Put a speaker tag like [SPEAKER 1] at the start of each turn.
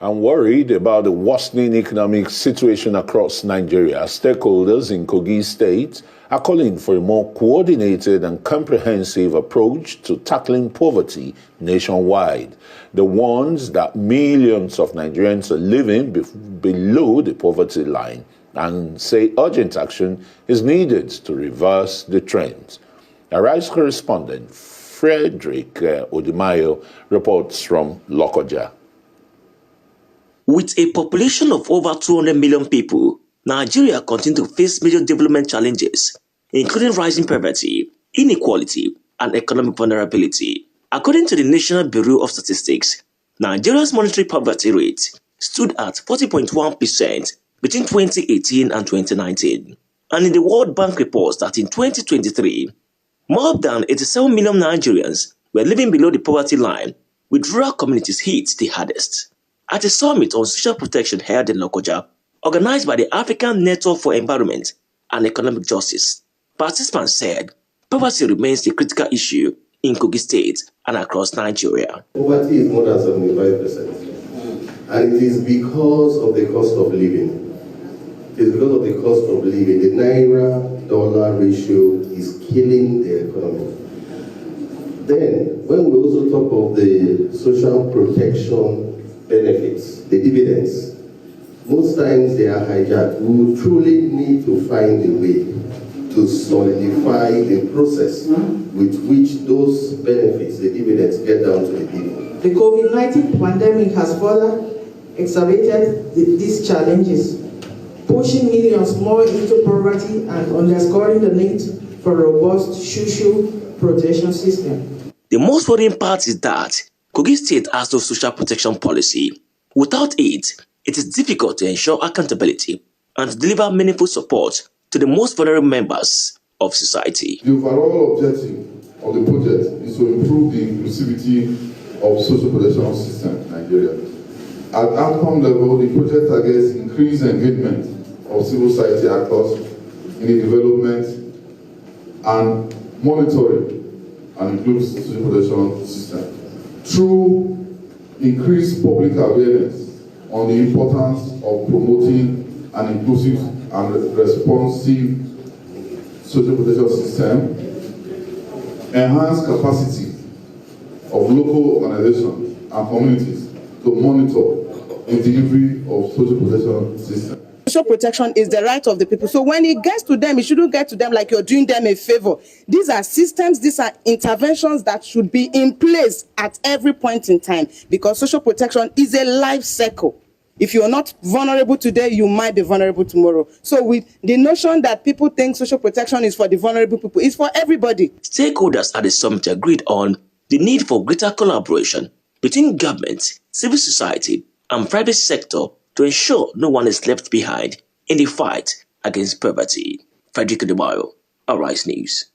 [SPEAKER 1] And worried about the worsening economic situation across Nigeria, stakeholders in Kogi State are calling for a more coordinated and comprehensive approach to tackling poverty nationwide. They warn that millions of Nigerians are living below the poverty line and say urgent action is needed to reverse the trend. Arise correspondent Frederick Odimayo reports from Lokoja.
[SPEAKER 2] With a population of over 200 million people, Nigeria continues to face major development challenges, including rising poverty, inequality, and economic vulnerability. According to the National Bureau of Statistics, Nigeria's monetary poverty rate stood at 40.1% between 2018 and 2019. And in the World Bank reports that in 2023, more than 87 million Nigerians were living below the poverty line, with rural communities hit the hardest. At a summit on social protection held in Lokoja, organized by the African Network for Environment and Economic Justice, participants said poverty remains a critical issue in Kogi State and across Nigeria.
[SPEAKER 3] Poverty is more than 75%, and it is because of the cost of living. It is because of the cost of living. The Naira-dollar ratio is killing the economy. Then, when we also talk of the social protection benefits, the dividends, most times they are hijacked. We will truly need to find a way to solidify the process with which those benefits, the dividends, get down to the people.
[SPEAKER 4] The COVID-19 pandemic has further exacerbated these challenges, pushing millions more into poverty and underscoring the need for a robust social protection system.
[SPEAKER 2] The most worrying part is that Kogi State has no social protection policy. Without it, it is difficult to ensure accountability and to deliver meaningful support to the most vulnerable members of society.
[SPEAKER 5] The overall objective of the project is to improve the inclusivity of social protection system in Nigeria. At outcome level, the project targets increased engagement of civil society actors in the development and monitoring and inclusive social protection system through increased public awareness on the importance of promoting an inclusive and responsive social protection system, enhance capacity of local organizations and communities to monitor the delivery of social protection system.
[SPEAKER 6] Social protection is the right of the people. So when it gets to them, it shouldn't get to them like you're doing them a favor. These are systems, these are interventions that should be in place at every point in time, because social protection is a life cycle. If you're not vulnerable today, you might be vulnerable tomorrow. So with the notion that people think social protection is for the vulnerable people, it's for everybody.
[SPEAKER 2] Stakeholders at the summit agreed on the need for greater collaboration between government, civil society, and private sector to ensure no one is left behind in the fight against poverty. Frederick Odimayo, Arise News.